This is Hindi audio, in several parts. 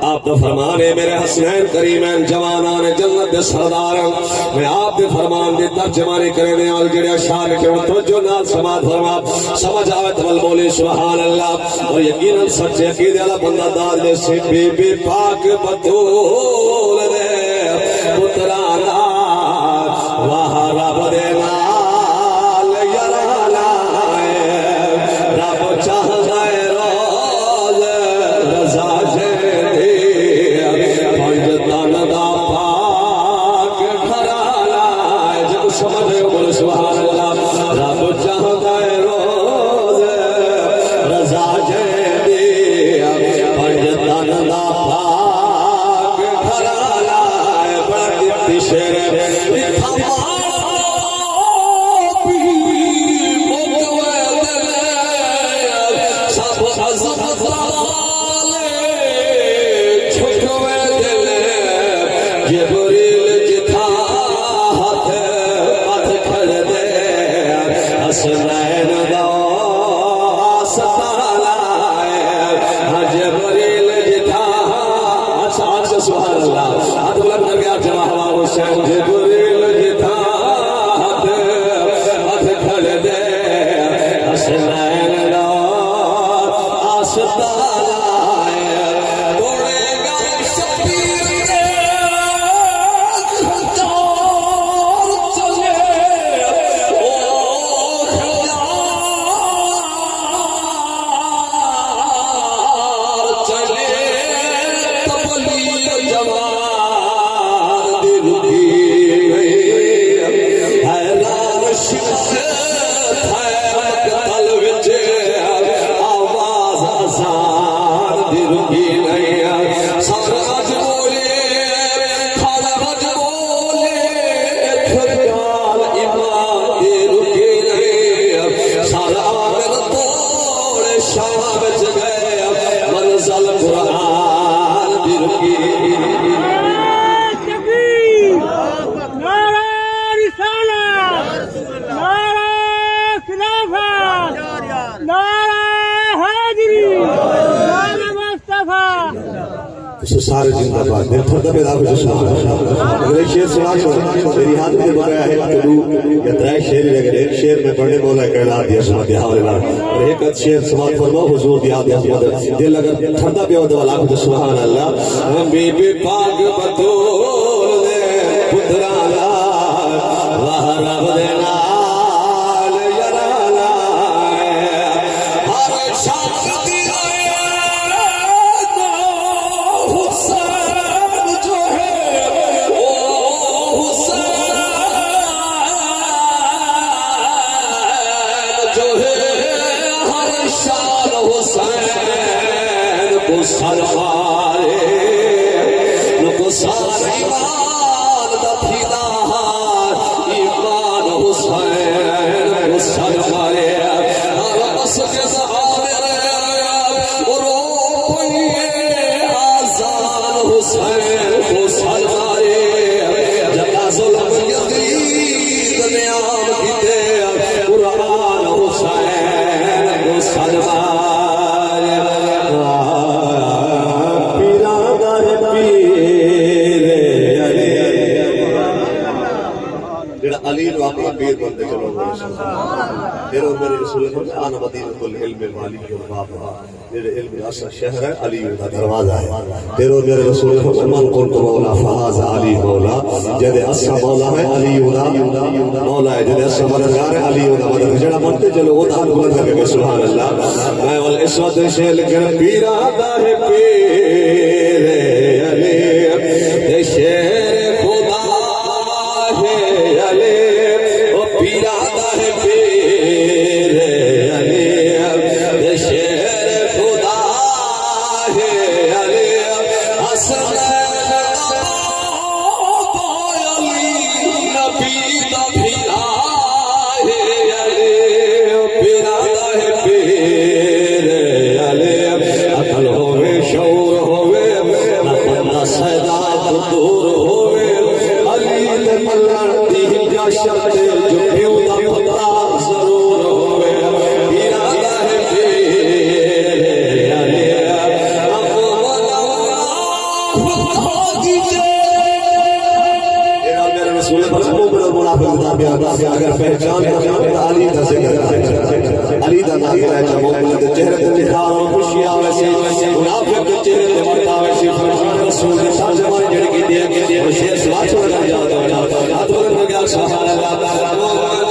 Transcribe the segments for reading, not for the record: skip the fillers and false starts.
आप तो फरमाने मेरे हसनैन करीमैन जवानान जन्नत दे सरदार मैं आप दे फरमान दी तर्जमानी करने वाले जेड़े अशार के तवज्जो नाल समात फरमा समझ आवे तो बोले सुभान अल्लाह और यकीनन सच्चे अकीदे वाला बंदा दाद दे से बीबी पाक बतूल दे पुत्राना वाह रब दे नाल याराना रब चाहदा है रोज रजा जे सारे जिंदाबाद मेरे फर्द पैदा हो जो अगले शेर सुना मेरी हाथ में बकाया है कदू या त्राय शेर लगे एक शेर में पढ़ने बोला कहला दिया सुना दिया हवाला और एक शेर समात फरमा हुजूर दिया दिया दिल अगर ठंडा पे होता वाला को सुभान अल्लाह हम बीबी पाक बतूल दे पुत्राना वाह रब दे नाल याराना हर शादी सलवारे नको सारे अली नु अपना पीर बनते चलो फिर मेरे रसूल ने आना मदीनतुल इल्म वाली और बाबा मेरे इल्म का शहर है अली का दरवाजा है फिर मेरे रसूल ने फरमान कौन तो मौला फहाज अली मौला जदे असा मौला है अली मौला है जदे असा मददगार है अली मदद जड़ा बनते चलो वो दान बुलंद करके सुभान अल्लाह मैं वल इस्वत से लेकर पीरा दा है पीर अली ये शेर खुदा है अली ओ पीरा दा है पीर अली ये शेर खुदा है अली असल नबी दा भीरा है अली ओ पीरा दा है पीर अली अकल होवे शौर होवे बंदा सदा दूर होवे अली ते मल्लाह दी जा शब्द जो पियो दा पता जरूर होवे पीरा दा है पीर अली मेरे रसूल अगर पहचान अली दा जिक्र अली दा नाम है जब मोमिन के चेहरे ते निखार और खुशी आवे से मुनाफिक के चेहरे ते मरता आवे से फरमान रसूल ने साजमा जड़ी की दिया के शेर सवाच लगा याद हो हाथ बगल में क्या सुभान अल्लाह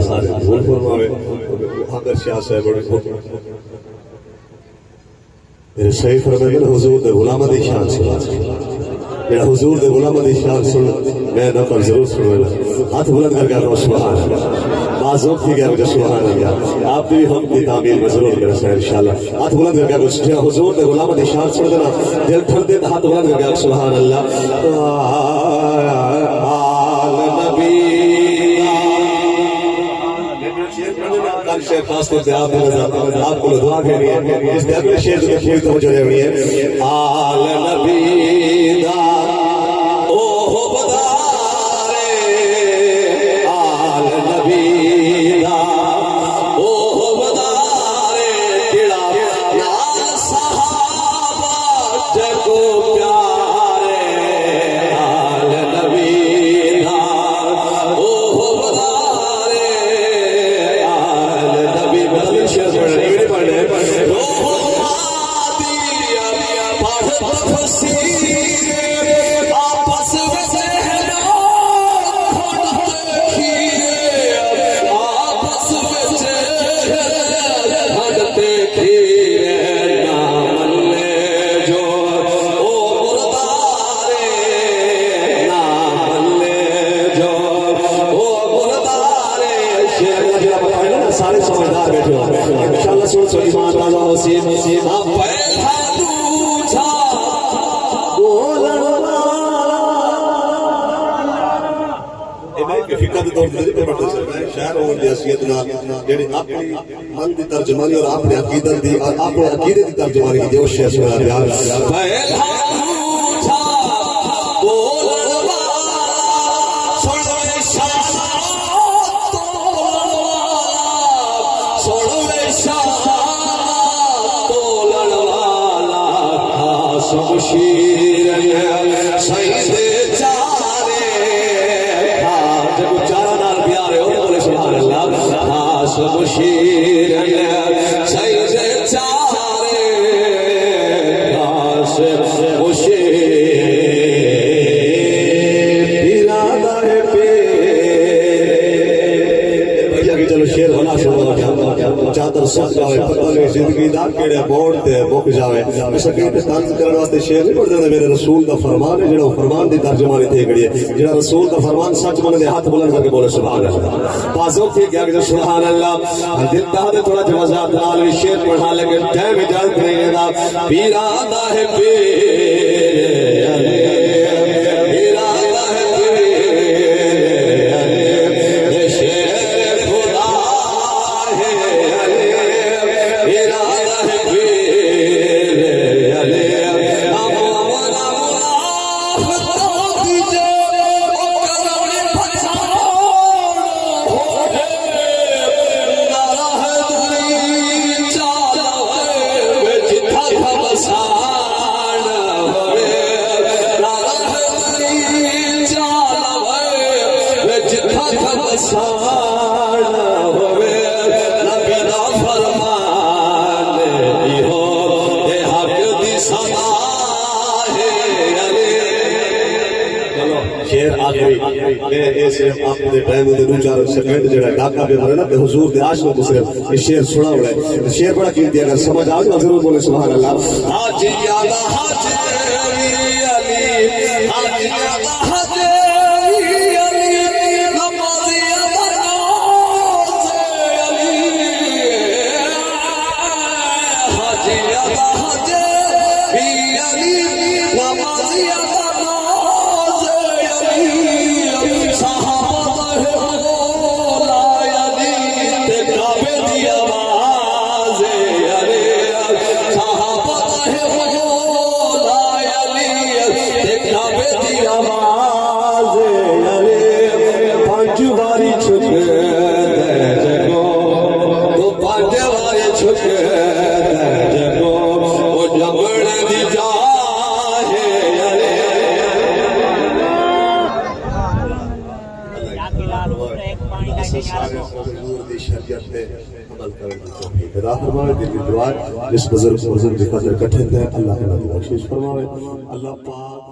सारे बोल फरमावे अगर शाह साहब मेरे सही फरमाए हुजूर दे गुलामा दी शान सुन मेरा हुजूर दे गुलामा दी शान सुन मैं ना पर जरूर सुनूंगा हाथ बुलंद करके कहो सुभान अल्लाह मासूम थी गया मुझे सुभान अल्लाह आप भी हम की तामील में जरूर मेरा सही इंशाल्लाह हाथ बुलंद करके कहो हुजूर दे गुलामा दी शान सुन देना दिल ठंडे हाथ बुलंद करके कहो सुभान अल्लाह आल नबी शेर खास तौर से आपको दुआ के लिए इस अगले शेर को पूरी तवज्जो देनी है आल नबी दा ओ हो बदारे आल नबी दा ओ हो बदारे केड़ा नाल सहाबा जको प्यारे आल नबी दा ओ हो बदारे सारे समझदार बैठे हो इंशाल्लाह सुन सो ईमान राजा हुसैन आप पहला दूजा बोलन के फिक्र दे तौर ते पढ़ते सर मैं शायर और दी हसीयत नाल जेडी अपनी मन दी तर्जुमानी और अपने अकीदत दी और अपने अकीदे दी तर्जुमानी की जो शेर सुना दिया पहला दूजा बोलन शमशीर सईदे चारे जब चारा नाल प्यारे हो बोले सुभान अल्लाह शमशीर सईदे चारे पीरा दा है पे भैया की चलो जो शेर बना सुनो चादर सुख जावे पता नहीं जिंदगी दा केड़े बोर्ड ते मुक जावे ऐसा कहते तंज करने वास्ते शेर नहीं पढ़ देना मेरे रसूल दा फरमान है जेड़ा फरमान दी तर्जुमानी थे गड़ी है जेड़ा रसूल दा फरमान सच मन दे हाथ बुलंद करके बोले सुभान अल्लाह बाजो थे क्या कि सुभान अल्लाह दिल दा दे थोड़ा जवाजात नाल भी शेर पढ़ा लगे टाइम इजाजत नहीं देना पीरा दा है शेर सुना हुआ है शेर बड़ा कीमती अगर समझ आ जाए जरूर बोले सुभान अल्लाह हाजी यादा हाजी अली हाजी यादा हाजी जिस बुजुर्ग की कदर कठिन है अल्लाह के बख्शिश फरमावे अल्लाह पाक